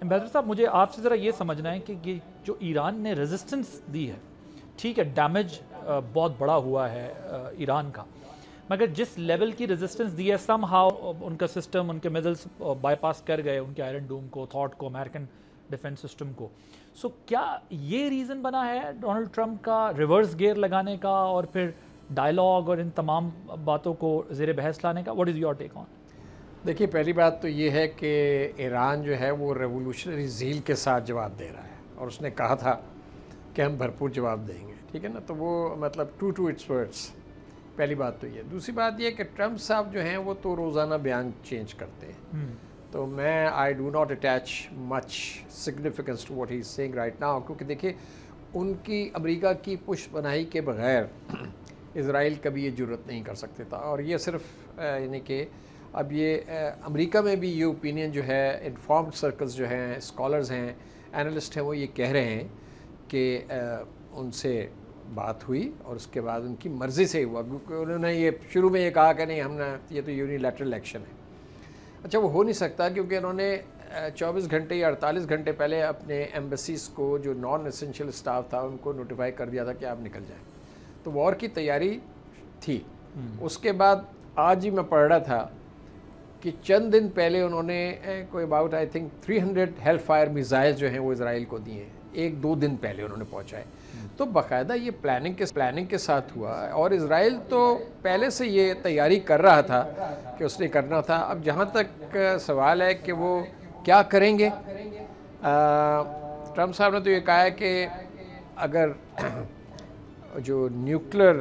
Ambassador साहब, मुझे आपसे ज़रा ये समझना है कि ये जो ईरान ने रेजिस्टेंस दी है, ठीक है, डैमेज बहुत बड़ा हुआ है ईरान का, मगर जिस लेवल की रेजिस्टेंस दी है, सम हाउ उनका सिस्टम, उनके मिसाइल्स बाईपास कर गए उनके आयरन डूम को, थॉट को, अमेरिकन डिफेंस सिस्टम को। सो क्या ये रीज़न बना है डोनाल्ड ट्रंप का रिवर्स गियर लगाने का और फिर डायलॉग और इन तमाम बातों को ज़ेर बहस लाने का? What is your take on? देखिए, पहली बात तो ये है कि ईरान जो है वो रेवोल्यूशनरी ज़ील के साथ जवाब दे रहा है और उसने कहा था कि हम भरपूर जवाब देंगे, ठीक है ना। तो वो मतलब ट्रू टू इट्स वर्ड्स, पहली बात तो ये। दूसरी बात ये कि ट्रंप साहब जो हैं वो तो रोज़ाना बयान चेंज करते हैं, तो मैं I do not attach much significance to what he is saying right now, क्योंकि देखिए उनकी अमेरिका की पुश बनाई के बगैर इज़राइल कभी ये जुर्रत नहीं कर सकते था। और ये सिर्फ यानी कि अब ये अमेरिका में भी ये ओपिनियन जो है, इन्फॉर्म्ड सर्कल्स जो हैं, स्कॉलर्स हैं, एनालिस्ट हैं, वो ये कह रहे हैं कि उनसे बात हुई और उसके बाद उनकी मर्ज़ी से हुआ, क्योंकि उन्होंने ये शुरू में ये कहा कि नहीं, हमने ये तो यूनिलैटरल एक्शन है। अच्छा, वो हो नहीं सकता क्योंकि उन्होंने 24 घंटे या 48 घंटे पहले अपने एम्बेसीज़ को जो नॉन एसेंशियल स्टाफ था उनको नोटिफाई कर दिया था कि आप निकल जाएं। तो वॉर की तैयारी थी। उसके बाद आज ही मैं पढ़ रहा था कि चंद दिन पहले उन्होंने कोई about I think 300 hello fire missile जो हैं वो इज़राइल को दिए हैं, 1-2 दिन पहले उन्होंने पहुंचाए। तो बाकायदा ये प्लानिंग के साथ हुआ और इज़राइल तो पहले से ये तैयारी कर रहा था कि उसने करना था। अब जहाँ तक सवाल है कि वो क्या करेंगे, ट्रंप साहब ने तो ये कहा है कि अगर जो न्यूक्लियर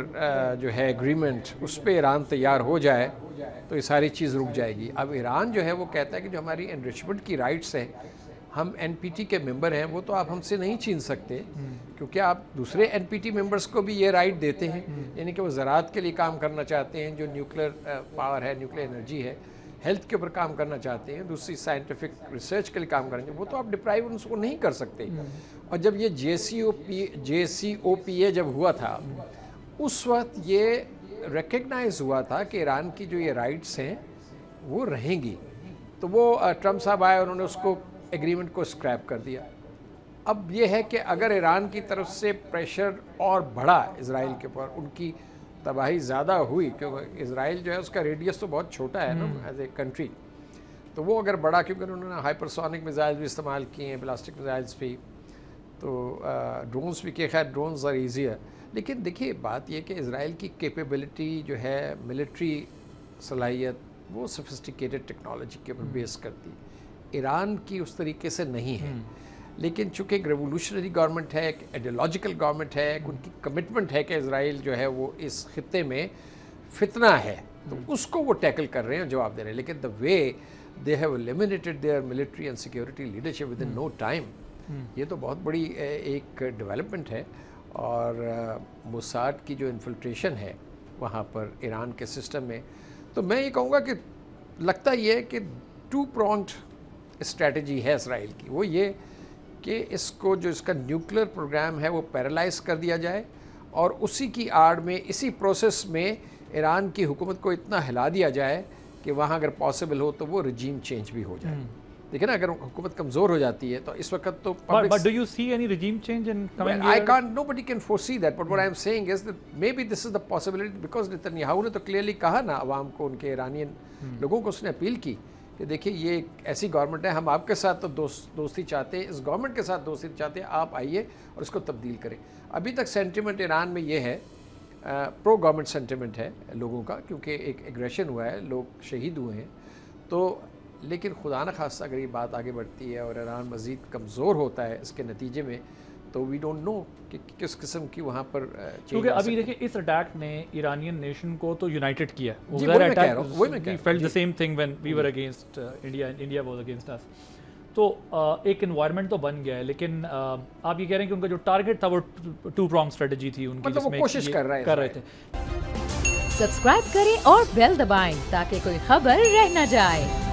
जो है एग्रीमेंट उस पर ईरान तैयार हो जाए तो ये सारी चीज़ रुक जाएगी। अब ईरान जो है वो कहता है कि जो हमारी एनरिचमेंट की राइट्स हैं, हम एनपीटी के मेंबर हैं, वो तो आप हमसे नहीं छीन सकते, क्योंकि आप दूसरे एनपीटी मेंबर्स को भी ये राइट देते हैं, यानी कि वो ज़राअत के लिए काम करना चाहते हैं, जो न्यूक्लियर पावर है, न्यूक्लियर एनर्जी है, हेल्थ के ऊपर काम करना चाहते हैं, दूसरी साइंटिफिक रिसर्च के लिए काम करेंगे, वो तो आप डिप्राइव उनको नहीं कर सकते। और जब ये JCPOA जब हुआ था, उस वक्त ये रिकग्नाइज़ हुआ था कि ईरान की जो ये राइट्स हैं वो रहेंगी। तो वो ट्रंप साहब आए, उन्होंने उसको एग्रीमेंट को स्क्रैप कर दिया। अब ये है कि अगर ईरान की तरफ से प्रेशर और बढ़ा इज़राइल के ऊपर, उनकी तबाही ज़्यादा हुई, क्योंकि इज़राइल जो है उसका रेडियस तो बहुत छोटा है ना एज ए कंट्री, तो वो अगर बढ़ा, क्योंकि उन्होंने हाइपरसोनिक मिसाइल्स भी इस्तेमाल किए हैं, प्लास्टिक मिसाइल्स भी, तो ड्रोन्स भी किए। खैर ड्रोन्स आर ईजियर, लेकिन देखिए बात यह कि इज़राइल की कैपेबिलिटी जो है, मिलिट्री सलाहियत, वो सोफिस्टिकेटेड टेक्नोलॉजी के ऊपर बेस करती है। ईरान की उस तरीके से नहीं है, लेकिन चूँकि एक रेवोल्यूशनरी गवर्नमेंट है, एक आइडियोलॉजिकल गवर्नमेंट है, एक उनकी कमिटमेंट है कि इज़राइल जो है वो इस खित्ते में फितना है, तो उसको वो टैकल कर रहे हैं, जवाब दे रहे हैं। लेकिन the way they have eliminated their military and security leadership within no time, ये तो बहुत बड़ी एक डेवलपमेंट है। और मोसाद की जो इन्फिल्ट्रेशन है वहाँ पर ईरान के सिस्टम में, तो मैं ये कहूँगा कि लगता ये है कि 2 pronged स्ट्रैटेजी है इज़राइल की। वो ये कि इसको जो इसका न्यूक्लियर प्रोग्राम है वो पैरालाइज कर दिया जाए और उसी की आड़ में, इसी प्रोसेस में ईरान की हुकूमत को इतना हिला दिया जाए कि वहाँ अगर पॉसिबल हो तो वो रजीम चेंज भी हो जाए। देखिए ना, अगर हुकूमत कमज़ोर हो जाती है तो इस वक्त तो But do you see any regime change in coming years? I can't, nobody can foresee that, but what I am saying is that maybe this is the possibility, because Netanyahu ने तो क्लियरली कहा ना अवाम को, उनके Iranian लोगों को उसने appeal की कि देखिए ये एक ऐसी गवर्नमेंट है, हम आपके साथ तो दोस्ती चाहते हैं, इस गवर्नमेंट के साथ दोस्ती चाहते हैं, आप आइए और इसको तब्दील करें। अभी तक सेंटिमेंट ईरान में ये है, प्रो गवर्नमेंट सेंटिमेंट है लोगों का, क्योंकि एक एग्रेशन हुआ है, लोग शहीद हुए हैं। तो लेकिन खुदा न खास्ता अगर ये बात आगे बढ़ती है और ईरान मज़ीद कमज़ोर होता है इसके नतीजे में, तो वी डोंट नो कि किस किस्म की वहाँ पर क्योंकि अभी देखिए इस अटैक ने ईरानियन नेशन को तो यूनाइटेड किया। We felt the same thing when we were against India, India was against us. तो एक एनवायरनमेंट तो बन गया है, लेकिन आप ये कह रहे हैं कि उनका जो टारगेट था वो 2 pronged स्ट्रेटजी थी उनकी, मतलब वो कोशिश कर रहे थे। सब्सक्राइब करें और बेल दबाएं ताकि कोई खबर रह न जाए।